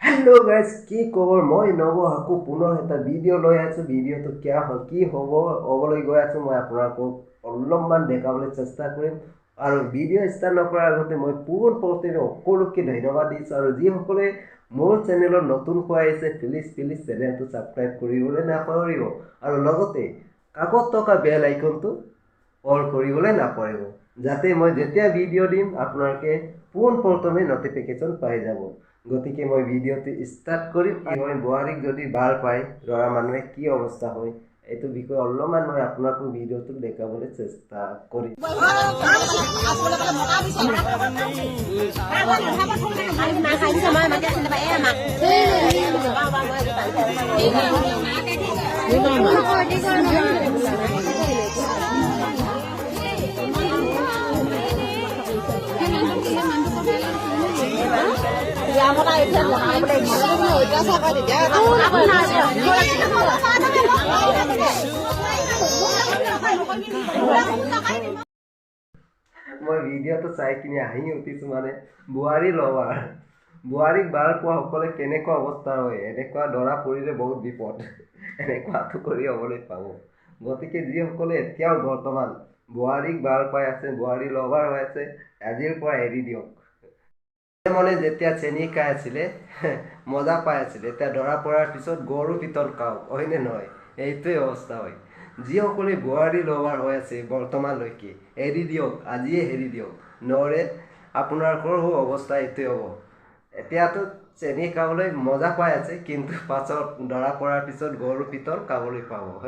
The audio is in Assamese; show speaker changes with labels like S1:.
S1: हेलो गाइस की खबर মই নব হাকু পুনৰ এটা ভিডিঅ' লৈ আছো ভিডিঅ'টো কিয়া হয় কি হ'ব অবলৈ গৈ আছো মই আপোনাক অলপমান দেখাবলৈ চেষ্টা কৰিম আৰু ভিডিঅ' ষ্টাৰ্ট নকৰাৰ আগতে মই পোনপটীয়াকৈ সকলোকে ধন্যবাদ দিছো আৰু যিসকলে মোৰ চেনেলত নতুন হৈ আছে প্লিজ চেনেলটো সাবস্ক্ৰাইব কৰিবলৈ নাপাহৰিব আৰু লগতে কাষত থকা বেল আইকনটো অল কৰিবলৈ নাপাহৰিব যাতে মই যেতিয়া ভিডিঅ' দিম আপোনালোকে পোনপটীয়াকৈ নটিফিকেশ্যন পাই যাব গতিকে মই ভিডিঅ'টো স্টাৰ্ট কৰিম মই বুৱাৰীক যদি বাল পায় ল'ৰা মানুহে কি অৱস্থা হয় এইটো বিষয়ে অলপমান মই আপোনাক ভিডিঅ'টো দেখাবলৈ চেষ্টা কৰিম মই ভিডিঅ'টো চাই কিনে হাঁহি উঠিছো মানে বুৱাৰী লৱাৰ বুৱাৰীক বাল পোৱা সকলে কেনেকুৱা অৱস্থা হয় এনেকুৱা ধৰা পৰিলে বহুত বিপদ এনেকুৱাটো কৰি হ'বলৈ পাব গতিকে যিসকলে এতিয়াও বৰ্তমান বুৱাৰীক বাল পাই আছে বুৱাৰী লৱাৰ হৈ আছে আজিৰ পৰা এৰি দিয়ক মনে যেতিয়া চেনি খাই আছিলে মজা পাই আছিলে এতিয়া ধৰা পৰাৰ পিছত গৰু পিতল খাওক হয়নে নহয় এইটোৱে অৱস্থা হয় যিসকলে বুৱাৰী লৱাৰ হৈ আছে বৰ্তমানলৈকে এৰি দিয়ক আজিয়ে এৰি দিয়ক নহ'লে আপোনাৰ সৰু অৱস্থা এইটোৱে হ'ব এতিয়াতো চেনি খাবলৈ মজা পাই আছে কিন্তু পাছত ধৰা পৰাৰ পিছত গৰু পিতল খাবলৈ পাব হয়